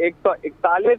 141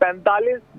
45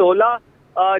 16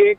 1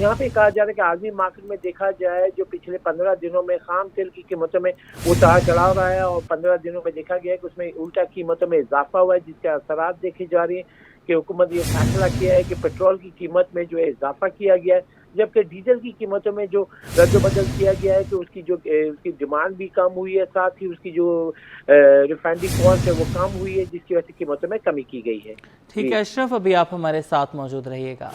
یہاں پہ کہا جا رہا ہے کہ عالمی مارکیٹ میں دیکھا جائے جو پچھلے 15 دنوں میں خام تیل کی قیمتوں میں اتار چڑھاؤ رہا ہے، اور 15 دنوں میں دیکھا گیا ہے کہ اس میں الٹا قیمتوں میں اضافہ ہوا ہے، جس کے اثرات دیکھے جا رہے ہیں کہ حکومت یہ فیصلہ کیا ہے کہ پیٹرول کی قیمت میں جو ہے اضافہ کیا گیا ہے، جبکہ ڈیزل کی قیمتوں میں جو رد و بدل کیا گیا ہے کہ اس کی ڈیمانڈ بھی کم ہوئی ہے، ساتھ ہی اس کی جو ریفائنری کاسٹ ہے وہ کم ہوئی ہے، جس کی وجہ سے قیمتوں میں کمی کی گئی ہے۔ ٹھیک ہے اشرف، ابھی آپ ہمارے ساتھ موجود رہیے گا۔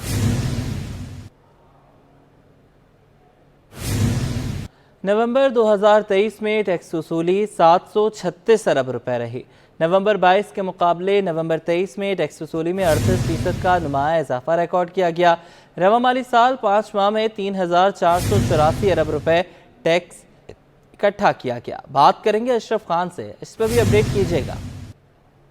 نومبر 2023 میں ٹیکس وصولی 736 ارب روپے رہی۔ نومبر 22 کے مقابلے نومبر 23 میں ٹیکس وصولی میں 38% کا نمایاں اضافہ ریکارڈ کیا گیا۔ رواں مالی سال 5 ماہ میں 3484 ارب روپے ٹیکس اکٹھا کیا گیا۔ بات کریں گے اشرف خان سے، اس پہ بھی اپڈیٹ کیجیے گا۔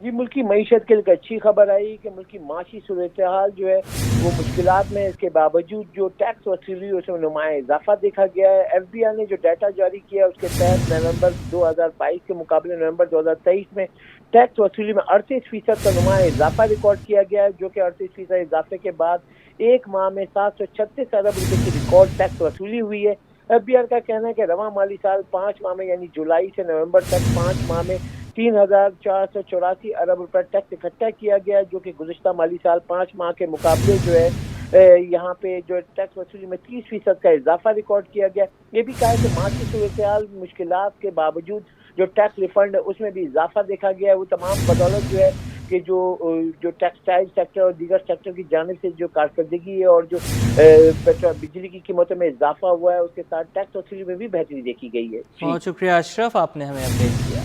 جی، ملکی معیشت کے لیے اچھی خبر آئی کہ ملکی معاشی صورتحال جو ہے وہ مشکلات میں، اس کے باوجود جو ٹیکس وصولی اس میں نمایاں اضافہ دیکھا گیا ہے۔ ایف بی آئی نے جو ڈیٹا جاری کیا اس کے تحت نومبر 2022 کے مقابلے نومبر 2023 میں ٹیکس وصولی میں 38% کا نمایاں اضافہ ریکارڈ کیا گیا ہے، جو کہ 38% اضافے کے بعد ایک ماہ میں 736 ارب روپے کی ریکارڈ ٹیکس وصولی ہوئی ہے۔ ایف بی آئی کا کہنا ہے کہ رواں مالی سال 5 ماہ میں یعنی جولائی سے نومبر تک 5 ماہ میں 3484 ارب روپے ٹیکس اکٹھا کیا گیا، جو کہ گزشتہ مالی سال 5 ماہ کے مقابلے جو ہے یہاں پہ جو ٹیکس وصولی میں 30% کا اضافہ ریکارڈ کیا گیا۔ یہ بھی کہا ہے کہ معاشی صورتحال مشکلات کے باوجود جو ٹیکس ریفنڈ ہے اس میں بھی اضافہ دیکھا گیا ہے، وہ تمام بدولت جو ہے کہ جو ٹیکسٹائل سیکٹر اور دیگر سیکٹر کی جانب سے جو کارکردگی ہے اور جو بجلی کی قیمتوں میں اضافہ ہوا ہے، اس کے ساتھ ٹیکس وصولی میں بھی بہتری دیکھی گئی ہے۔ بہت شکریہ اشرف، آپ نے ہمیں اپڈیٹ کیا۔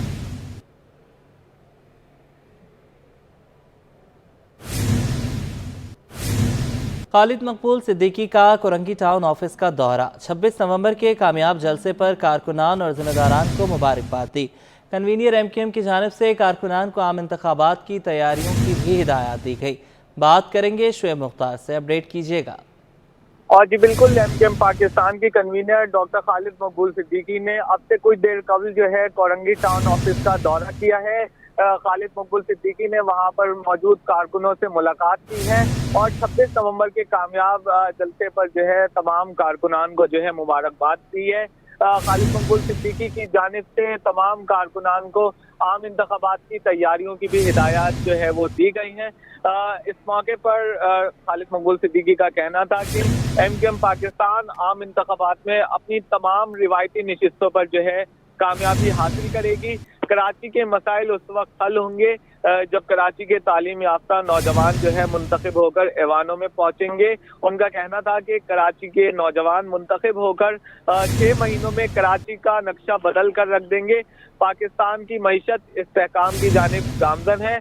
خالد مقبول صدیقی کا کورنگی ٹاؤن آفس کا دورہ۔ 26 نومبر کے کامیاب جلسے پر کارکنان اور ذمہ داران کو مبارکباد دی۔ کنوینر ایم کیو ایم کی جانب سے کارکنان کو عام انتخابات کی تیاریوں کی بھی ہدایات دی گئی۔ بات کریں گے شعیب مختار سے، اپڈیٹ کیجیے گا۔ اور جی بالکل، ایم کیو ایم پاکستان کی کنوینر ڈاکٹر خالد مقبول صدیقی نے اب سے کچھ دیر قبل جو ہے کورنگی ٹاؤن آفس کا دورہ کیا ہے۔ خالد مقبول صدیقی نے وہاں پر موجود کارکنوں سے ملاقات کی ہے اور 26 نومبر کے کامیاب جلسے پر جو ہے تمام کارکنان کو جو ہے مبارکباد دی ہے۔ خالد مقبول صدیقی کی جانب سے تمام کارکنان کو عام انتخابات کی تیاریوں کی بھی ہدایات جو ہے وہ دی گئی ہیں۔ اس موقع پر خالد مقبول صدیقی کا کہنا تھا کہ ایم کیو ایم پاکستان عام انتخابات میں اپنی تمام روایتی نشستوں پر جو ہے کامیابی حاصل کرے گی۔ کراچی کے مسائل اس وقت حل ہوں گے جب کراچی کے تعلیم یافتہ نوجوان جو ہے منتخب ہو کر ایوانوں میں پہنچیں گے۔ ان کا کہنا تھا کہ کراچی کے نوجوان منتخب ہو کر 6 مہینوں میں کراچی کا نقشہ بدل کر رکھ دیں گے۔ پاکستان کی معیشت استحکام کی جانب گامزن ہے۔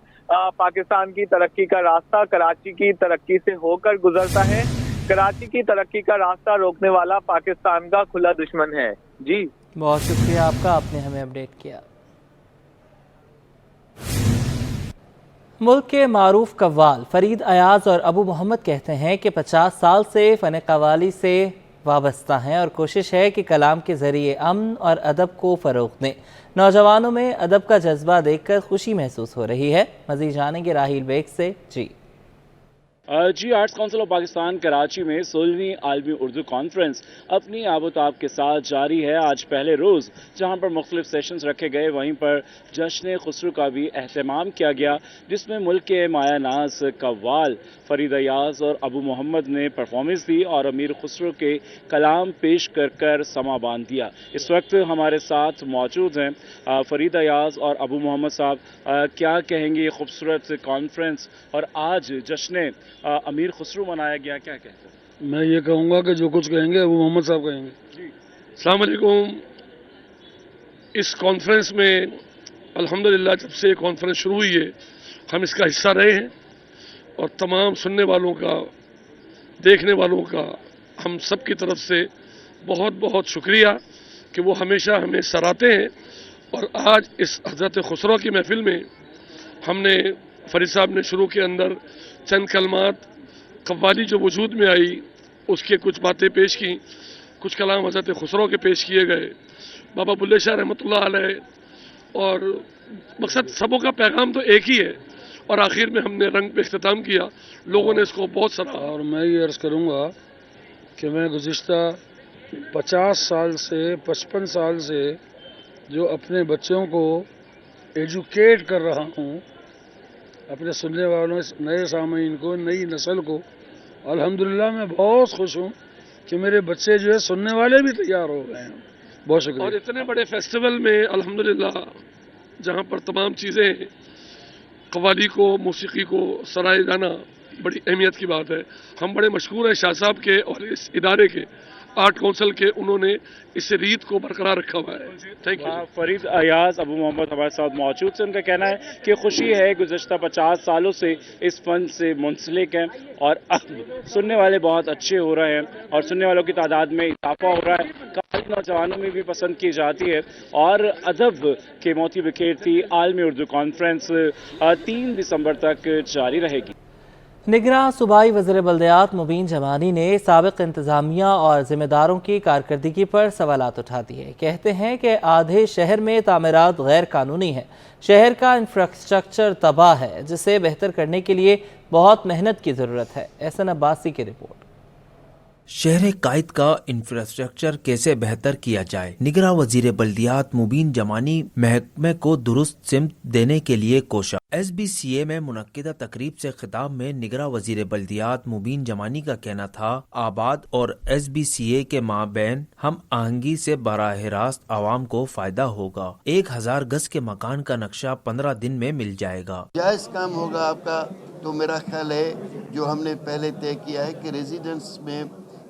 پاکستان کی ترقی کا راستہ کراچی کی ترقی سے ہو کر گزرتا ہے۔ کراچی کی ترقی کا راستہ روکنے والا پاکستان کا کھلا دشمن ہے۔ جی بہت شکریہ آپ کا، آپ نے ہمیں اپڈیٹ کیا۔ ملک کے معروف قوال فرید ایاز اور ابو محمد کہتے ہیں کہ 50 سال سے فن قوالی سے وابستہ ہیں اور کوشش ہے کہ کلام کے ذریعے امن اور ادب کو فروغ دیں۔ نوجوانوں میں ادب کا جذبہ دیکھ کر خوشی محسوس ہو رہی ہے۔ مزید جانیں گے راہیل بیگ سے۔ Arts council of Pakistan Karachi میں 16ویں عالمی اردو کانفرنس اپنی آب و تاب کے ساتھ جاری ہے۔ آج پہلے روز جہاں پر مختلف سیشنز رکھے گئے، وہیں پر جشن خسرو کا بھی اہتمام کیا گیا، جس میں ملک کے مایہ ناز قوال فرید ایاز اور ابو محمد نے پرفارمنس دی اور امیر خسرو کے کلام پیش کر سما باندھ دیا۔ اس وقت ہمارے ساتھ موجود ہیں فرید ایاز اور ابو محمد صاحب۔ کیا کہیں گے یہ خوبصورت کانفرنس اور آج جشن امیر خسرو منایا گیا، کیا کہتے ہیں؟ میں یہ کہوں گا کہ جو کچھ کہیں گے ابو محمد صاحب کہیں گے۔ السلام علیکم۔ اس کانفرنس میں الحمدللہ جب سے یہ کانفرنس شروع ہوئی ہے ہم اس کا حصہ رہے ہیں، اور تمام سننے والوں کا، دیکھنے والوں کا ہم سب کی طرف سے بہت بہت شکریہ کہ وہ ہمیشہ ہمیں سراہتے ہیں۔ اور آج اس حضرت خسرو کی محفل میں ہم نے فرید صاحب نے شروع کے اندر چند کلمات قوالی جو وجود میں آئی اس کے کچھ باتیں پیش کی، کچھ کلام حضرت خسرو کے پیش کیے گئے، بابا بلے شاہ رحمۃ اللہ علیہ، اور مقصد سبوں کا پیغام تو ایک ہی ہے، اور آخر میں ہم نے رنگ پہ اختتام کیا، لوگوں نے اس کو بہت سراہا۔ اور میں یہ عرض کروں گا کہ میں گزشتہ 50 سال سے 55 سال سے جو اپنے بچوں کو ایجوکیٹ کر رہا ہوں، اپنے سننے والوں نئے سامعین کو، نئی نسل کو، الحمدللہ میں بہت خوش ہوں کہ میرے بچے جو ہے سننے والے بھی تیار ہو گئے ہیں. بہت شکریہ. اور اتنے بڑے فیسٹیول میں الحمدللہ جہاں پر تمام چیزیں قوالی کو، موسیقی کو سرائے جانا بڑی اہمیت کی بات ہے. ہم بڑے مشکور ہیں شاہ صاحب کے اور اس ادارے کے آرٹ کونسل کے، انہوں نے اس ریت کو برقرار رکھا ہوا ہے. Thank you. فرید ایاز ابو محمد ہمارے ساتھ موجود سے، ان کا کہنا ہے کہ خوشی ہے گزشتہ 50 سالوں سے اس فن سے منسلک ہیں اور اب سننے والے بہت اچھے ہو رہے ہیں اور سننے والوں کی تعداد میں اضافہ ہو رہا ہے. کافی نوجوانوں میں بھی پسند کی جاتی ہے اور ادب کے موتی بکھیرتی عالمی اردو کانفرنس 3 دسمبر تک جاری رہے گی. نگراں صوبائی وزیر بلدیات مبین جمانی نے سابق انتظامیہ اور ذمہ داروں کی کارکردگی پر سوالات اٹھا دیے. کہتے ہیں کہ آدھے شہر میں تعمیرات غیر قانونی ہیں، شہر کا انفراسٹرکچر تباہ ہے جسے بہتر کرنے کے لیے بہت محنت کی ضرورت ہے. احسن عباسی کی رپورٹ. شہر قائد کا انفراسٹرکچر کیسے بہتر کیا جائے؟ نگراں وزیر بلدیات مبین جمانی محکمے کو درست سمت دینے کے لیے کوشاں. ایس بی سی اے میں منعقدہ تقریب سے خطاب میں نگراں وزیر بلدیات مبین جمانی کا کہنا تھا آباد اور ایس بی سی اے کے مابین ہم آہنگی سے براہ راست عوام کو فائدہ ہوگا. 1000 گز کے مکان کا نقشہ 15 دن میں مل جائے گا. جائز کام ہوگا آپ کا. تو میرا خیال ہے جو ہم نے پہلے طے کیا ہے کہ ریزیڈنس میں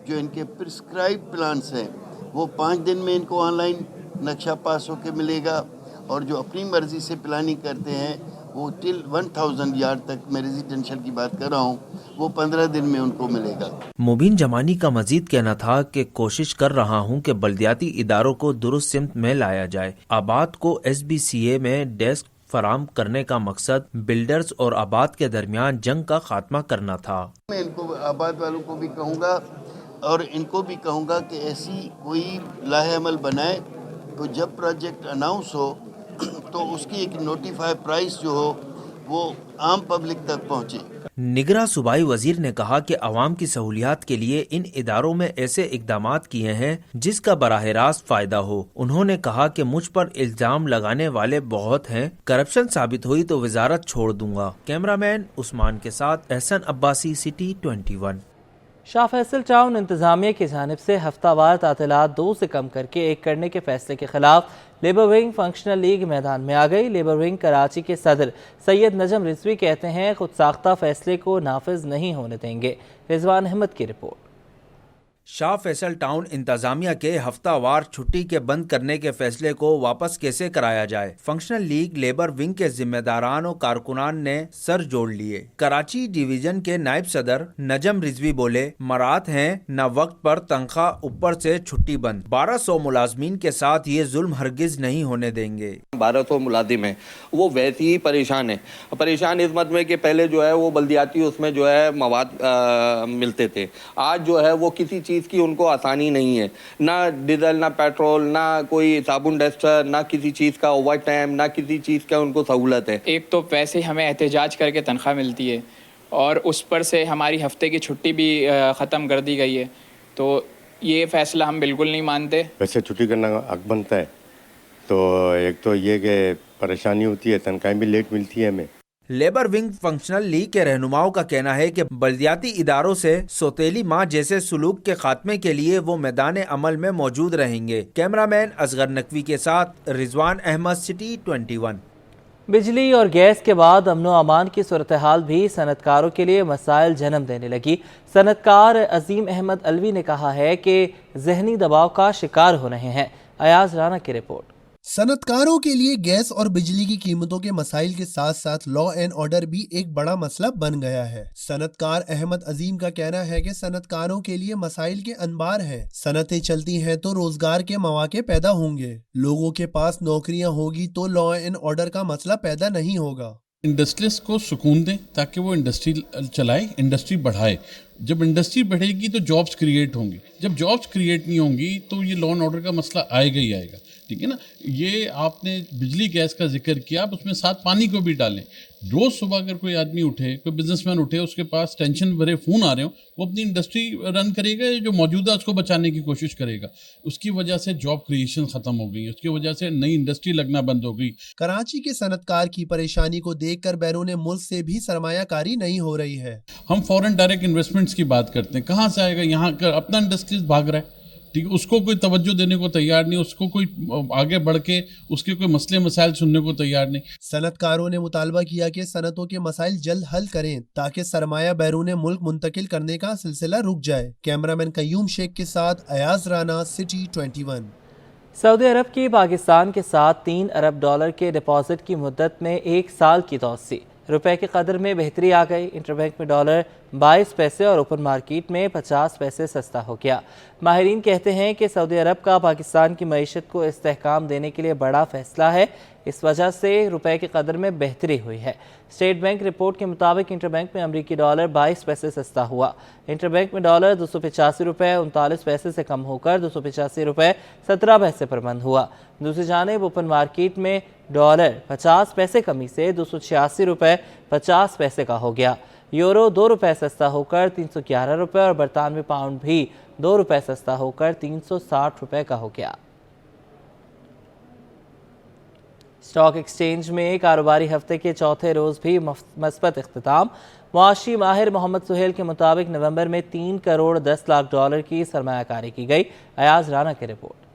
جو ان کے پرسکرائب پلانس ہیں وہ 5 دن میں ان کو آن لائن نقشہ پاس ہو کے ملے گا، اور جو اپنی مرضی سے پلاننگ کرتے ہیں وہ ٹل 1000 یارڈ تک میں ریزیڈنشل کی بات کر رہا ہوں، وہ 15 دن میں ان کو ملے گا. مبین جمانی کا مزید کہنا تھا کہ کوشش کر رہا ہوں کہ بلدیاتی اداروں کو درست سمت میں لایا جائے. آباد کو ایس بی سی اے میں ڈیسک فراہم کرنے کا مقصد بلڈرز اور آباد کے درمیان جنگ کا خاتمہ کرنا تھا. میں ان کو آباد والوں کو بھی کہوں گا اور ان کو بھی کہوں گا کہ ایسی کوئی لاہ عمل بنائے تو جب پروجیکٹ اناؤنس ہو تو اس کی ایک نوٹیفائی پرائس جو ہو وہ عام پبلک تک پہنچے. نگراں صوبائی وزیر نے کہا کہ عوام کی سہولیات کے لیے ان اداروں میں ایسے اقدامات کیے ہیں جس کا براہ راست فائدہ ہو. انہوں نے کہا کہ مجھ پر الزام لگانے والے بہت ہیں، کرپشن ثابت ہوئی تو وزارت چھوڑ دوں گا. کیمرہ مین عثمان کے ساتھ احسن عباسی، سٹی 21. شاہ فیصل ٹاؤن انتظامیہ کی جانب سے ہفتہ وار تعطیلات 2 سے کم کر کے 1 کرنے کے فیصلے کے خلاف لیبر ونگ فنکشنل لیگ میدان میں آ گئی. لیبر ونگ کراچی کے صدر سید نجم رضوی کہتے ہیں خود ساختہ فیصلے کو نافذ نہیں ہونے دیں گے. رضوان احمد کی رپورٹ. شاہ فیصل ٹاؤن انتظامیہ کے ہفتہ وار چھٹی کے بند کرنے کے فیصلے کو واپس کیسے کرایا جائے؟ فنکشنل لیگ لیبر ونگ کے ذمہ داران و کارکنان نے سر جوڑ لیے. کراچی ڈویژن کے نائب صدر نجم رضوی بولے مراد ہیں نہ وقت پر تنخواہ، اوپر سے چھٹی بند. 1200 ملازمین کے ساتھ یہ ظلم ہرگز نہیں ہونے دیں گے. 1200 ملازم ہیں، وہ ویسے ہی پریشان ہیں. پریشان اس مت میں کہ پہلے جو ہے وہ بلدیاتی اس میں جو ہے مواد ملتے تھے. آج جو ہے وہ کسی چیز کی ان کو آسانی نہیں ہے، نہ ڈیزل، نہ پیٹرول، نہ کوئی صابن ڈسٹر، نہ کسی چیز کا اوور ٹائم، نہ کسی چیز کا ان کو سہولت ہے. ایک تو ویسے ہمیں احتجاج کر کے تنخواہ ملتی ہے اور اس پر سے ہماری ہفتے کی چھٹی بھی ختم کر دی گئی ہے، تو یہ فیصلہ ہم بالکل نہیں مانتے. ویسے چھٹی کرنا حق بنتا ہے، تو ایک تو یہ کہ پریشانی ہوتی ہے، تنخواہیں بھی لیٹ ملتی ہے ہمیں. لیبر ونگ فنکشنل لیگ کے رہنماؤں کا کہنا ہے کہ بلدیاتی اداروں سے سوتیلی ماں جیسے سلوک کے خاتمے کے لیے وہ میدان عمل میں موجود رہیں گے. کیمرہ مین اصغر نقوی کے ساتھ رضوان احمد، سٹی 21. بجلی اور گیس کے بعد امن و امان کی صورتحال بھی صنعت کاروں کے لیے مسائل جنم دینے لگی. صنعت کار عظیم احمد علوی نے کہا ہے کہ ذہنی دباؤ کا شکار ہو رہے ہیں. ایاز رانا کی رپورٹ. صنعت کاروں کے لیے گیس اور بجلی کی قیمتوں کے مسائل کے ساتھ ساتھ لا اینڈ آرڈر بھی ایک بڑا مسئلہ بن گیا ہے. صنعت کار احمد عظیم کا کہنا ہے کہ صنعت کاروں کے لیے مسائل کے انبار ہیں. صنعتیں چلتی ہیں تو روزگار کے مواقع پیدا ہوں گے، لوگوں کے پاس نوکریاں ہوگی تو لا اینڈ آرڈر کا مسئلہ پیدا نہیں ہوگا. انڈسٹریز کو سکون دیں تاکہ وہ انڈسٹری چلائے، انڈسٹری بڑھائے. جب انڈسٹری بڑھے گی تو جابز کریٹ ہوں گی، جب جابز کریٹ نہیں ہوں گی تو یہ لا اینڈ آرڈر کا مسئلہ آئے گا ہی آئے گا. ٹھیک ہے نا. یہ آپ نے بجلی گیس کا ذکر کیا, آپ اس میں ساتھ پانی کو بھی ڈالیں. روز صبح اگر کوئی آدمی اٹھے, کوئی بزنس مین اٹھے, اس کے پاس ٹینشن بھرے فون آ رہے ہوں, وہ اپنی انڈسٹری رن کرے گا جو موجودہ اس کو بچانے کی کوشش کرے گا. اس کی وجہ سے جاب کریشن ختم ہو گئی, اس کی وجہ سے نئی انڈسٹری لگنا بند ہو گئی. کراچی کے صنعت کار کی پریشانی کو دیکھ کر بیرون ملک سے بھی سرمایہ کاری نہیں ہو رہی ہے. ہم فورن ڈائریکٹ انویسٹمنٹس کی بات کرتے ہیں, کہاں سے آئے گا؟ یہاں کا اپنا انڈسٹریز بھاگ رہا ہے, ٹھیک ہے, اس کو کوئی توجہ دینے کو تیار نہیں, اس کو کوئی آگے بڑھ کے اس کے کوئی مسئلے مسائل سننے کو تیار نہیں. صنعت کاروں نے مطالبہ کیا کہ صنعتوں کے مسائل جلد حل کریں تاکہ سرمایہ بیرون ملک منتقل کرنے کا سلسلہ رک جائے. کیمرامین قیوم شیخ کے ساتھ ایاز رانا, سٹی 21. سعودی عرب کی پاکستان کے ساتھ $3 ارب کے ڈپازٹ کی مدت میں 1 سال کی توسیع. روپے کے قدر میں بہتری آ گئی. انٹر بینک میں ڈالر 22 پیسے اور اوپن مارکیٹ میں 50 پیسے سستا ہو گیا. ماہرین کہتے ہیں کہ سعودی عرب کا پاکستان کی معیشت کو استحکام دینے کے لیے بڑا فیصلہ ہے. اس وجہ سے روپے کے قدر میں بہتری ہوئی ہے. اسٹیٹ بینک رپورٹ کے مطابق انٹر بینک میں امریکی ڈالر 22 پیسے سستا ہوا. انٹر بینک میں ڈالر 285 روپے 39 پیسے سے کم ہو کر 285 روپے 17 پیسے پر بند ہوا. دوسری جانب اوپن مارکیٹ میں ڈالر 50 پیسے کمی سے 286 روپے 50 پیسے کا ہو گیا. یورو 2 روپے سستا ہو کر 311 روپے اور برطانوی پاؤنڈ بھی 2 روپے سستا ہو کر 360 روپے کا ہو گیا. اسٹاک ایکسچینج میں کاروباری ہفتے کے چوتھے روز بھی مثبت اختتام. معاشی ماہر محمد سہیل کے مطابق نومبر میں $3 کروڑ 10 لاکھ کی سرمایہ کاری کی گئی. ایاز رانا کی رپورٹ.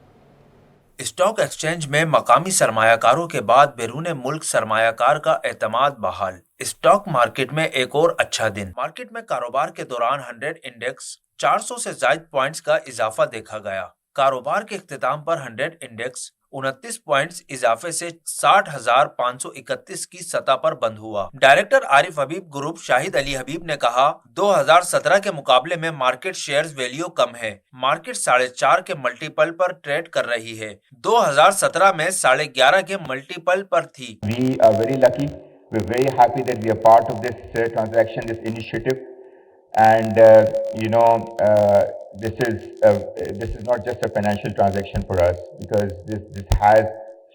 اسٹاک ایکسچینج میں مقامی سرمایہ کاروں کے بعد بیرون ملک سرمایہ کار کا اعتماد بحال. اسٹاک مارکیٹ میں ایک اور اچھا دن. مارکیٹ میں کاروبار کے دوران 100 انڈیکس 400 سے زائد پوائنٹس کا اضافہ دیکھا گیا. کاروبار کے اختتام پر 100 انڈیکس 29 پوائنٹس اضافے سے 60,531 کی سطح پر بند ہوا. ڈائریکٹر عارف حبیب گروپ شاہد علی حبیب نے کہا 2017 کے مقابلے میں مارکیٹ شیئرز ویلیو کم ہے. مارکیٹ 4.5 کے ملٹیپل پر ٹریڈ کر رہی ہے. 2017 میں 11.5 کے ملٹیپل پر تھی. We are very lucky. We're very happy that we are part of this transaction, this initiative. And this is not just a financial transaction for us, because this has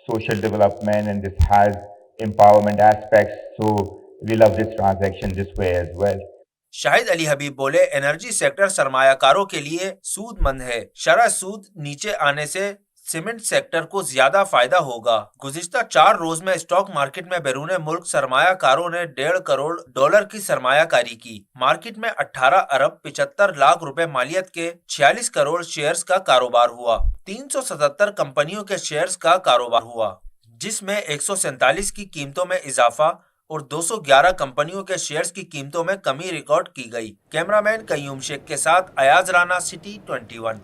social development and this has empowerment aspects. So we love this transaction this way as well. شاہد علی حبیب بولے energy sector سرمایہ کاروں کے لیے سود مند ہے. شرح سود نیچے آنے سے سیمنٹ سیکٹر کو زیادہ فائدہ ہوگا. گزشتہ 4 روز میں اسٹاک مارکیٹ میں بیرون ملک سرمایہ کاروں نے $1.5 کروڑ کی سرمایہ کاری کی. مارکیٹ میں 18 ارب 75 لاکھ روپے مالیت کے 46 کروڑ شیئرز کا کاروبار ہوا. 377 کمپنیوں کے شیئرز کا کاروبار ہوا, جس میں 147 کی قیمتوں میں اضافہ اور 211 کمپنیوں کے شیئرز کی قیمتوں میں کمی ریکارڈ کی گئی. کیمرامین قیوم شیخ کے ساتھ ایاز رانا, سٹی 21.